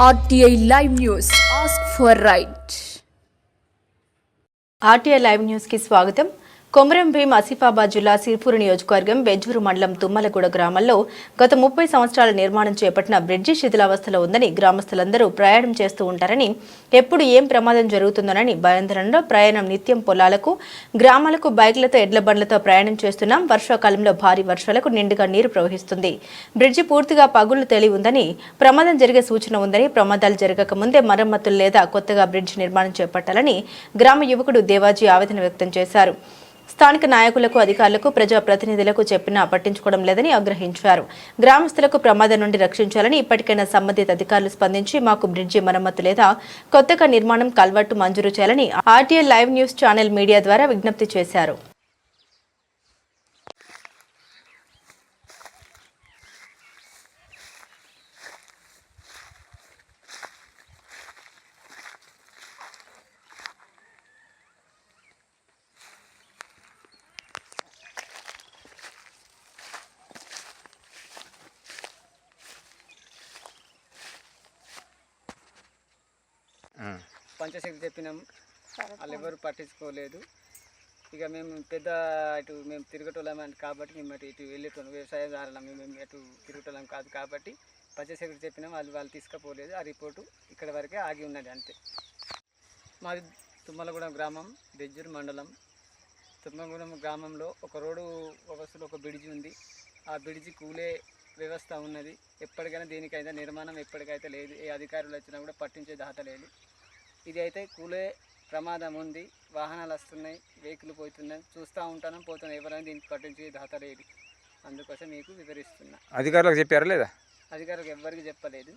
RTI Live News. Ask for right. RTI Live News की स्वागतम. కొమరం భీం ఆసిఫాబాద్ జిల్లా సిర్పూర్ నియోజకవర్గం బెజ్జూరు మండలం తుమ్మలగూడ గ్రామంలో గత 30 సంవత్సరాల నిర్మాణం చేపట్టిన బ్రిడ్జి శిథిలావస్థలో ఉందని గ్రామస్తులందరూ ప్రయాణం చేస్తూ ఉంటారని ఎప్పుడు ఏం ప్రమాదం జరుగుతుందోనని భయాందోళనలో ప్రయాణం నిత్యం పొలాలకు గ్రామాలకు బైక్లతో ఎడ్ల బండ్లతో ప్రయాణం చేస్తున్నాం. వర్షాకాలంలో భారీ వర్షాలకు నిండుగా నీరు ప్రవహిస్తుంది. బ్రిడ్జి పూర్తిగా పగుళ్లు తేలి ఉందని ప్రమాదం జరిగే సూచన ఉందని ప్రమాదాలు జరగక ముందే మరమ్మతులు లేదా కొత్తగా బ్రిడ్జి నిర్మాణం చేపట్టాలని గ్రామ యువకుడు దేవాజీ ఆవేదన వ్యక్తం చేశారు. స్థానిక నాయకులకు అధికారులకు ప్రజాప్రతినిధులకు చెప్పినా పట్టించుకోవడం లేదని ఆగ్రహించారు. గ్రామస్తులకు ప్రమాదం నుండి రక్షించాలని ఇప్పటికైనా సంబంధిత అధికారులు స్పందించి మాకు బ్రిడ్జి మరమ్మతు లేదా కొత్తగా నిర్మాణం కల్వర్టు మంజూరు చేయాలని RTI live news channel media ద్వారా విజ్ఞప్తి చేశారు. పంచశక్తి చెప్పినాం, వాళ్ళు ఎవరు పట్టించుకోలేదు. ఇక మేము పెద్ద ఇటు మేము తిరగటోళ్ళం కాబట్టి మేము ఇటు వెళ్ళేటోళ్ళం, వ్యవసాయదారులం మేము ఎటు తిరగటోళ్ళం కాదు కాబట్టి పంచశక్తి చెప్పినాం, వాళ్ళు తీసుకుపోలేదు. ఆ రిపోర్టు ఇక్కడ వరకే ఆగి ఉన్నది అంతే. మాది తుమ్మలగూడెం గ్రామం, బెజ్జూరు మండలం. తుమ్మలగూడెం గ్రామంలో ఒక రోడ్డు వ్యవస్థలో ఒక బ్రిడ్జి ఉంది. ఆ బ్రిడ్జి కూలే వ్యవస్థ ఉన్నది. ఎప్పటికైనా దేనికైనా నిర్మాణం ఎప్పటికైతే లేదు. ఏ అధికారులు వచ్చినా కూడా పట్టించే దాత లేదు. ఇది అయితే కూలే ప్రమాదం ఉంది. వాహనాలు వస్తున్నాయి, వెహికల్ పోతున్నాయి, చూస్తూ ఉంటాను పోతున్నాయి. ఎవరైనా దీనికి పట్టించే దాత లేదు. అందుకోసం మీకు వివరిస్తున్నా. అధికారులకు చెప్పారా లేదా? అధికారులకు ఎవరికి చెప్పలేదు.